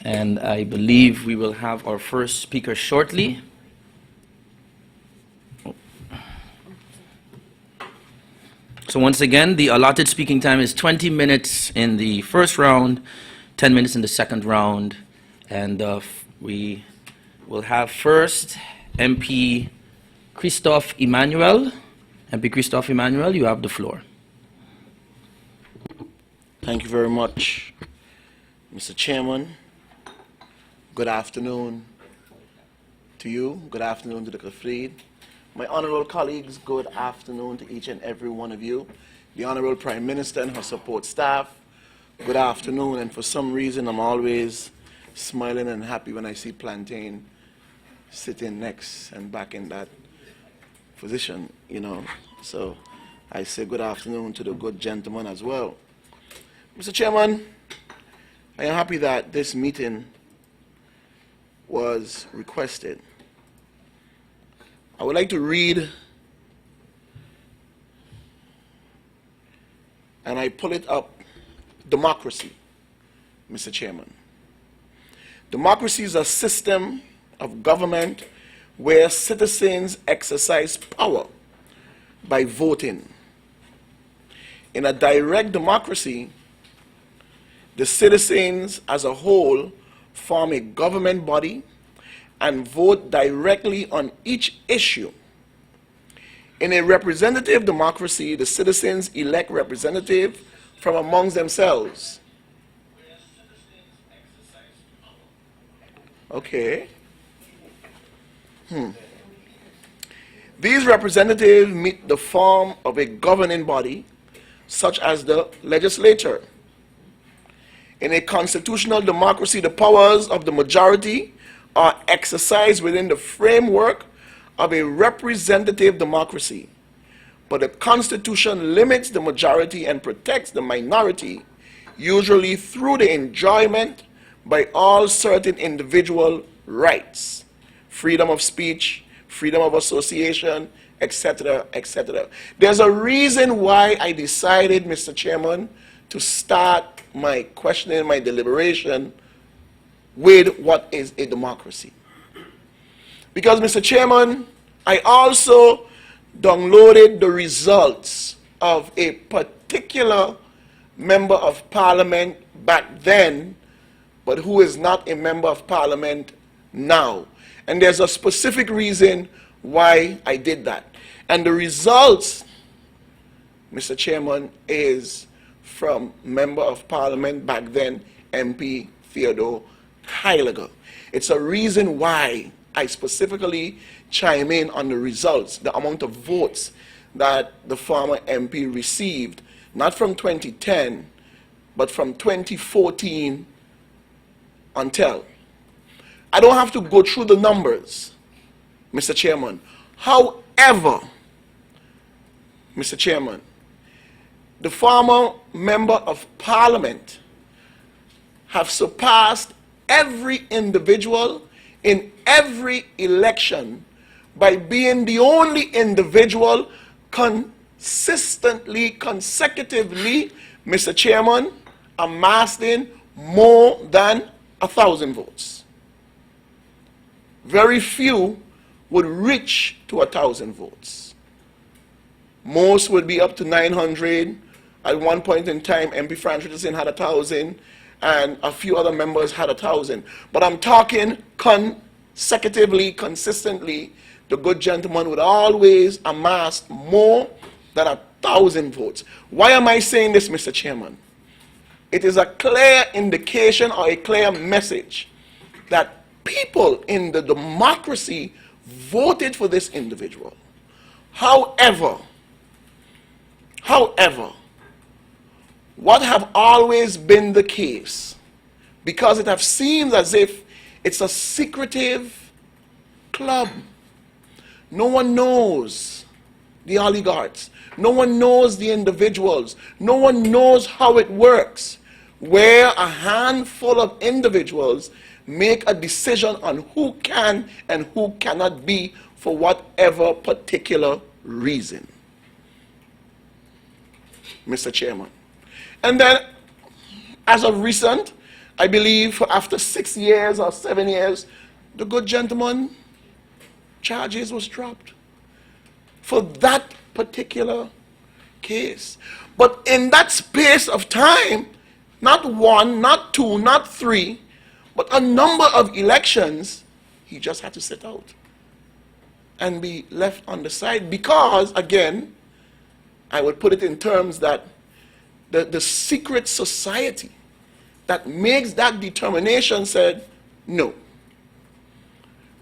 and I believe we will have our first speaker shortly. So once again, the allotted speaking time is 20 minutes in the first round, 10 minutes in the second round, and we will have first MP Christophe Emmanuel. MP Christophe Emmanuel, you have the floor. Thank you very much, Mr. Chairman. Good afternoon to you. Good afternoon to Dr. Freed. My honorable colleagues, good afternoon to each and every one of you. The Honorable Prime Minister and her support staff, good afternoon. And for some reason, I'm always smiling and happy when I see Plantain sitting next and back in that position, you know. So I say good afternoon to the good gentleman as well. Mr. Chairman, I am happy that this meeting was requested. I would like to read, and I pull it up, democracy, Mr. Chairman. Democracy is a system of government where citizens exercise power by voting. In a direct democracy, the citizens as a whole form a government body and vote directly on each issue. In a representative democracy, the citizens elect representatives from amongst themselves. Okay. These representatives meet the form of a governing body, such as the legislature. In a constitutional democracy, the powers of the majority are exercised within the framework of a representative democracy. But the Constitution limits the majority and protects the minority, usually through the enjoyment by all certain individual rights, freedom of speech, freedom of association, etc., etc. There's a reason why I decided, Mr. Chairman, to start my questioning, my deliberation with what is a democracy. Because, Mr. Chairman, I also downloaded the results of a particular member of parliament back then, but who is not a member of parliament now. And there's a specific reason why I did that. And the results, Mr. Chairman, is from member of parliament back then, MP Theodore Heiliger. It's a reason why I specifically chime in on the results, the amount of votes that the former MP received, not from 2010, but from 2014 until. I don't have to go through the numbers, Mr. Chairman. However, Mr. Chairman, the former member of parliament have surpassed every individual in every election by being the only individual consistently, consecutively, Mr. Chairman, amassing more than 1,000 votes. Very few would reach to 1,000 votes. Most would be up to 900. At one point in time, MP Franz Richardson had 1,000, and a few other members had 1,000. But I'm talking consecutively, consistently, the good gentleman would always amass more than 1,000 votes. Why am I saying this, Mr. Chairman? It is a clear indication or a clear message that people in the democracy voted for this individual. However, what have always been the case, because it have seemed as if it's a secretive club. No one knows the oligarchs. No one knows the individuals. No one knows how it works, where a handful of individuals make a decision on who can and who cannot be for whatever particular reason. Mr. Chairman. And then, as of recent, I believe after 6 years or 7 years, the good gentleman charges was dropped for that particular case. But in that space of time, not one, not two, not three, but a number of elections, he just had to sit out and be left on the side because, again, I would put it in terms that the secret society that makes that determination said, no.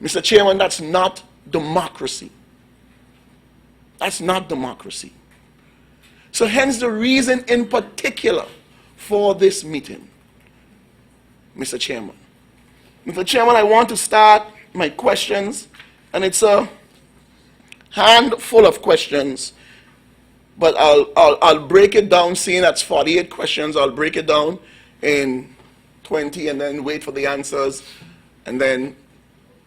Mr. Chairman, that's not democracy. That's not democracy. So hence the reason in particular for this meeting, Mr. Chairman. Mr. Chairman, I want to start my questions, and it's a handful of questions, but I'll break it down, seeing that's 48 questions, I'll break it down in 20 and then wait for the answers, and then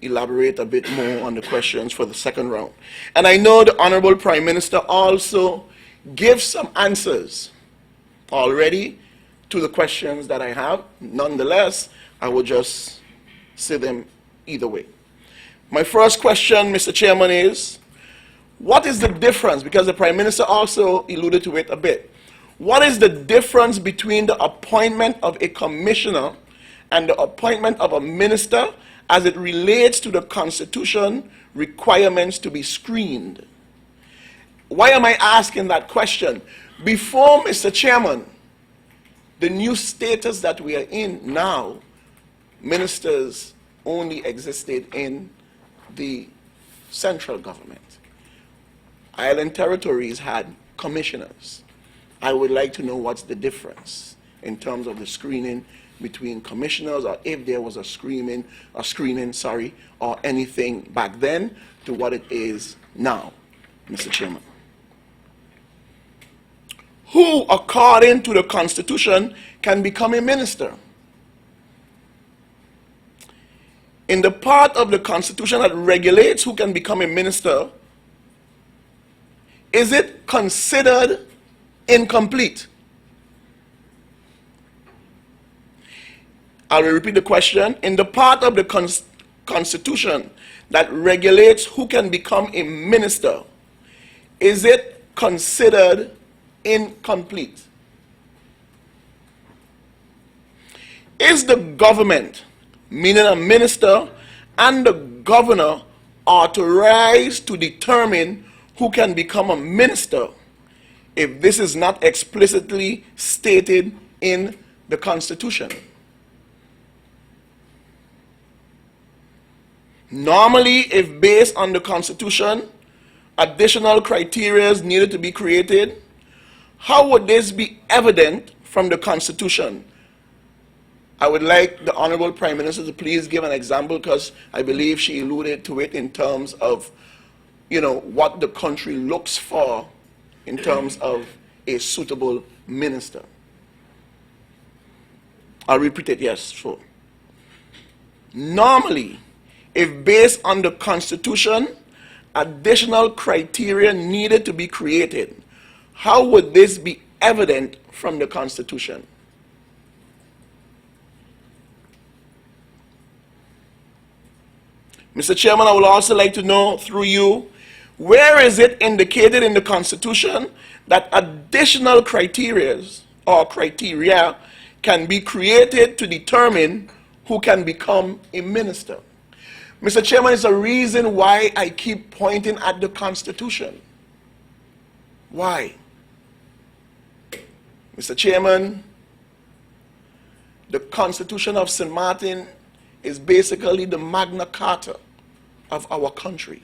elaborate a bit more on the questions for the second round. And I know the Honorable Prime Minister also gives some answers already to the questions that I have. Nonetheless, I will just say them either way. My first question, Mr. Chairman, is what is the difference, because the Prime Minister also alluded to it a bit, what is the difference between the appointment of a commissioner and the appointment of a minister as it relates to the Constitution requirements to be screened? Why am I asking that question? Before, Mr. Chairman, the new status that we are in now, ministers only existed in the central government. Island territories had commissioners. I would like to know what's the difference in terms of the screening between commissioners, or if there was a screening, or anything back then to what it is now, Mr. Chairman. Who, according to the Constitution, can become a minister? In the part of the Constitution that regulates who can become a minister, is it considered incomplete? I will repeat the question. In the part of the Constitution that regulates who can become a minister, is it considered incomplete? Is the government, meaning a minister and the governor, authorized to determine who can become a minister if this is not explicitly stated in the Constitution? Normally, if based on the Constitution, additional criteria needed to be created, how would this be evident from the Constitution? I would like the Honorable Prime Minister to please give an example, because I believe she alluded to it in terms of, what the country looks for in terms of a suitable minister. I'll repeat it, yes, sure. Normally, if based on the Constitution, additional criteria needed to be created, how would this be evident from the Constitution? Mr. Chairman, I would also like to know through you, where is it indicated in the Constitution that additional criteria can be created to determine who can become a minister? Mr. Chairman, it's a reason why I keep pointing at the Constitution. Why? Mr. Chairman, the Constitution of St. Martin is basically the Magna Carta of our country,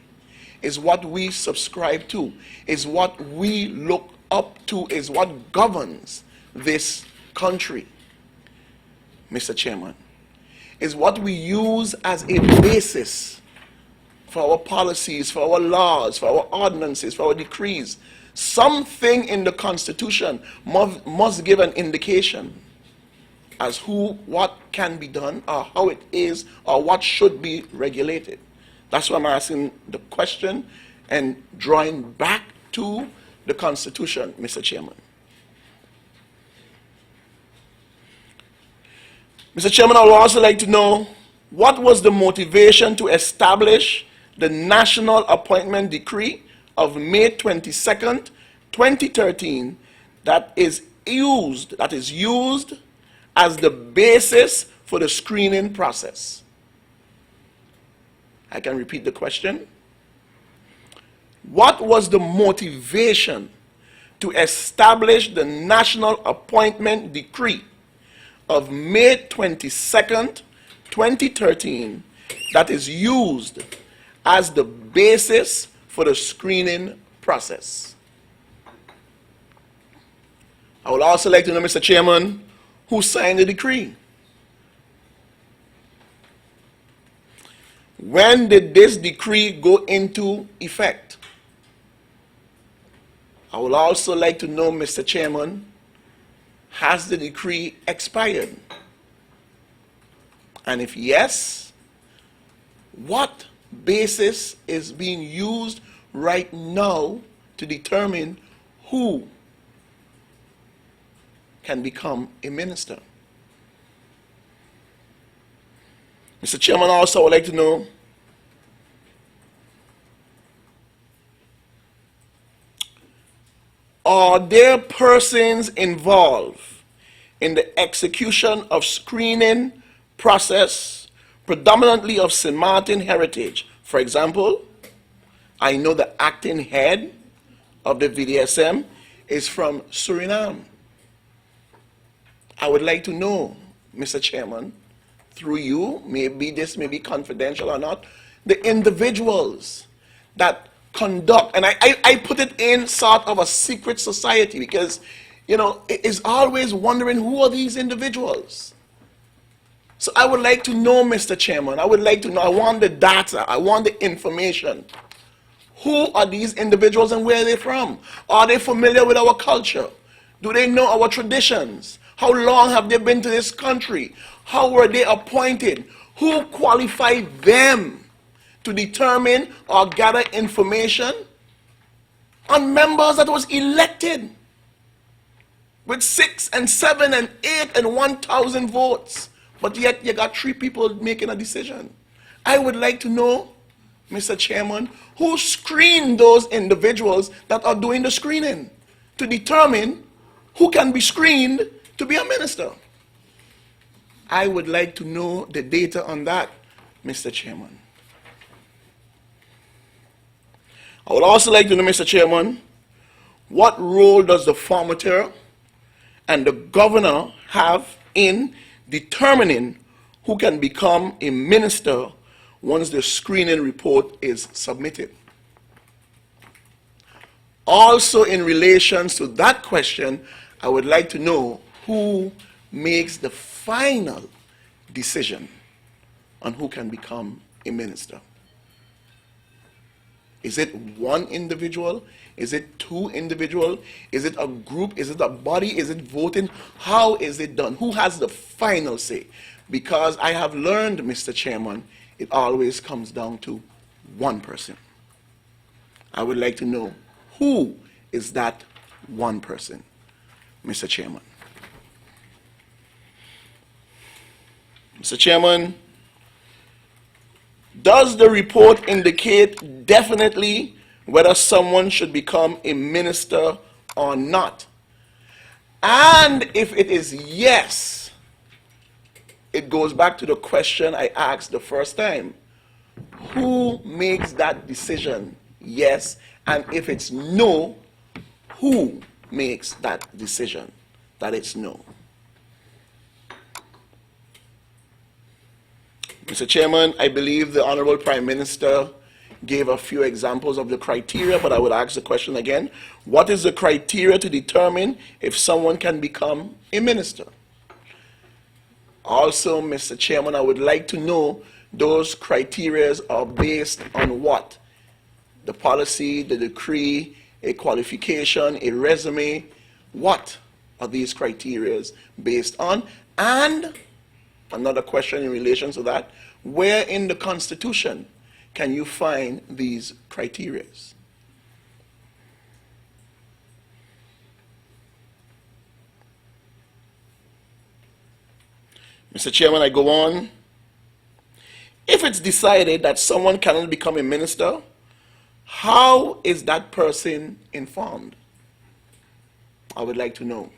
is what we subscribe to, is what we look up to, is what governs this country, Mr. Chairman, is what we use as a basis for our policies, for our laws, for our ordinances, for our decrees. Something in the Constitution must give an indication as what can be done, or how it is, or what should be regulated. That's why I'm asking the question and drawing back to the Constitution, Mr. Chairman. Mr. Chairman, I would also like to know what was the motivation to establish the National Appointment Decree of May 22nd, 2013 that is used as the basis for the screening process. I can repeat the question. What was the motivation to establish the National Appointment Decree of May 22nd, 2013 that is used as the basis for the screening process? I would also like to know, Mr. Chairman, who signed the decree? When did this decree go into effect? I would also like to know, Mr. Chairman, has the decree expired? And if yes, what basis is being used right now to determine who can become a minister? Mr. Chairman, also I would like to know are there persons involved in the execution of screening process, predominantly of St. Martin heritage? For example, I know the acting head of the VDSM is from Suriname. I would like to know, Mr. Chairman, through you, maybe this may be confidential or not, the individuals that conduct, and I put it in sort of a secret society because, you know, it is always wondering who are these individuals. So I would like to know, Mr. Chairman, I would like to know, I want the data, I want the information. Who are these individuals and where are they from? Are they familiar with our culture? Do they know our traditions? How long have they been to this country? How were they appointed? Who qualified them to determine or gather information on members that was elected with 6 and 7 and 8 and 1,000 votes, but yet you got 3 people making a decision? I would like to know, Mr. Chairman, who screened those individuals that are doing the screening to determine who can be screened to be a minister. I would like to know the data on that, Mr. Chairman. I would also like to know, Mr. Chairman, what role does the formateur and the governor have in determining who can become a minister once the screening report is submitted? Also, in relation to that question, I would like to know who makes the final decision on who can become a minister. Is it one individual? Is it 2 individuals? Is it a group? Is it a body? Is it voting? How is it done? Who has the final say? Because I have learned, Mr. Chairman, it always comes down to one person. I would like to know who is that one person, Mr. Chairman. Mr. Chairman, does the report indicate definitely whether someone should become a minister or not? And if it is yes, it goes back to the question I asked the first time. Who makes that decision, yes? And if it's no, who makes that decision that it's no? Mr. Chairman, I believe the Honorable Prime Minister gave a few examples of the criteria, but I would ask the question again. What is the criteria to determine if someone can become a minister? Also, Mr. Chairman, I would like to know those criteria are based on what? The policy, the decree, a qualification, a resume. What are these criteria based on? And another question in relation to that, where in the Constitution can you find these criteria? Mr. Chairman, I go on. If it's decided that someone cannot become a minister, how is that person informed? I would like to know,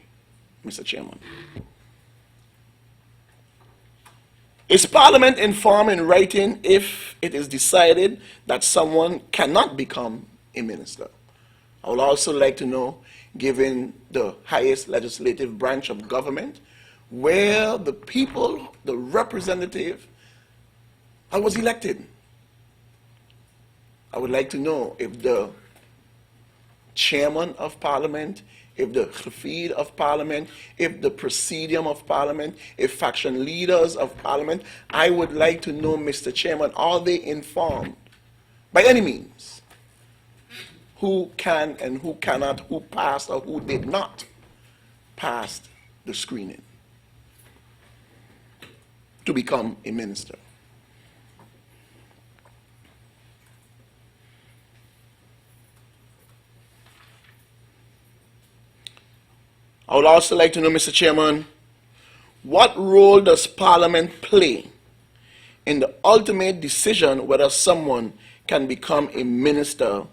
Mr. Chairman. Is Parliament informed in writing if it is decided that someone cannot become a minister? I would also like to know, given the highest legislative branch of government, where the people, the representative, I was elected. I would like to know if the chairman of Parliament, if the Hafid of Parliament, if the Presidium of Parliament, if faction leaders of Parliament, I would like to know, Mr. Chairman, are they informed by any means who can and who cannot, who passed or who did not pass the screening to become a minister? I would also like to know, Mr. Chairman, what role does Parliament play in the ultimate decision whether someone can become a minister,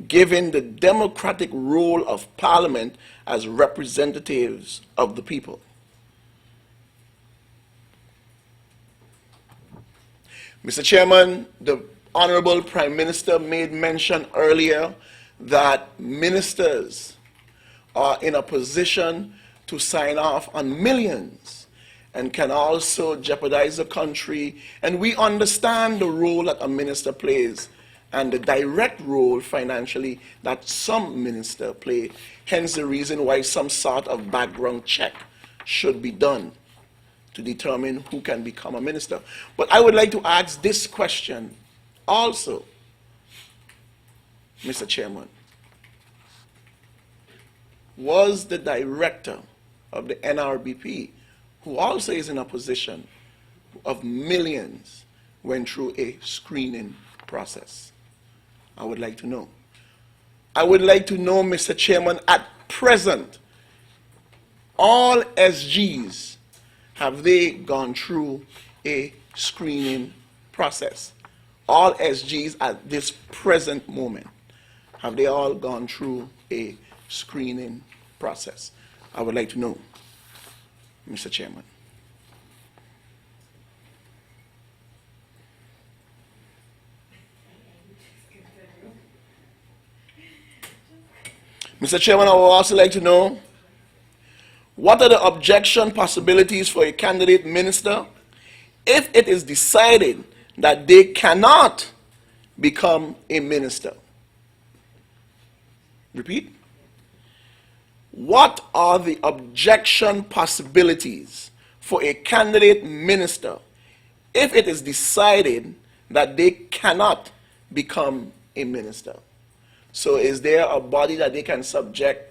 given the democratic role of Parliament as representatives of the people? Mr. Chairman, the Honorable Prime Minister made mention earlier that ministers are in a position to sign off on millions and can also jeopardize the country. And we understand the role that a minister plays and the direct role financially that some ministers play, hence the reason why some sort of background check should be done to determine who can become a minister. But I would like to ask this question also, Mr. Chairman. Was the director of the NRBP, who also is in a position of millions, went through a screening process? I would like to know. I would like to know, Mr. Chairman, at present, all SGs, have they gone through a screening process? All SGs at this present moment, have they all gone through a screening process? I would like to know, Mr. Chairman. Mr. Chairman, I would also like to know, what are the objection possibilities for a candidate minister if it is decided that they cannot become a minister? Repeat. What are the objection possibilities for a candidate minister if it is decided that they cannot become a minister? So is there a body that they can submit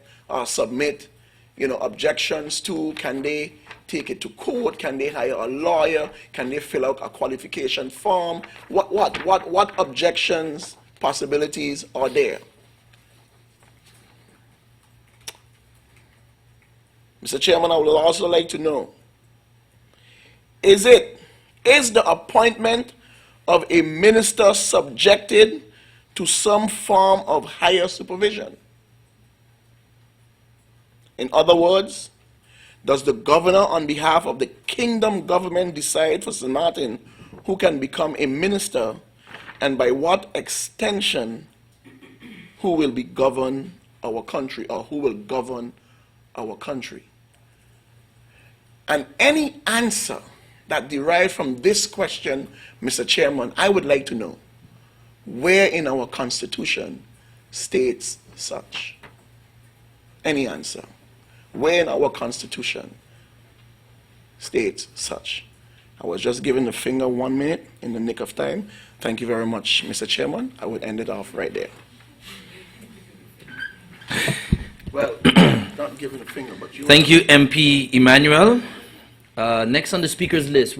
objections to? Can they take it to court? Can they hire a lawyer? Can they fill out a qualification form? What objections possibilities are there? Mr. Chairman, I would also like to know, is the appointment of a minister subjected to some form of higher supervision? In other words, does the governor on behalf of the kingdom government decide for St. Martin who can become a minister, and by what extension who will be govern our country, or who will govern our country? And any answer that derives from this question, Mr. Chairman, I would like to know where in our Constitution states such. Any answer. Where in our Constitution states such. I was just given the finger 1 minute in the nick of time. Thank you very much, Mr. Chairman. I would end it off right there. Well, not giving a finger, but you. Thank you, MP Emmanuel. Next on the speaker's list.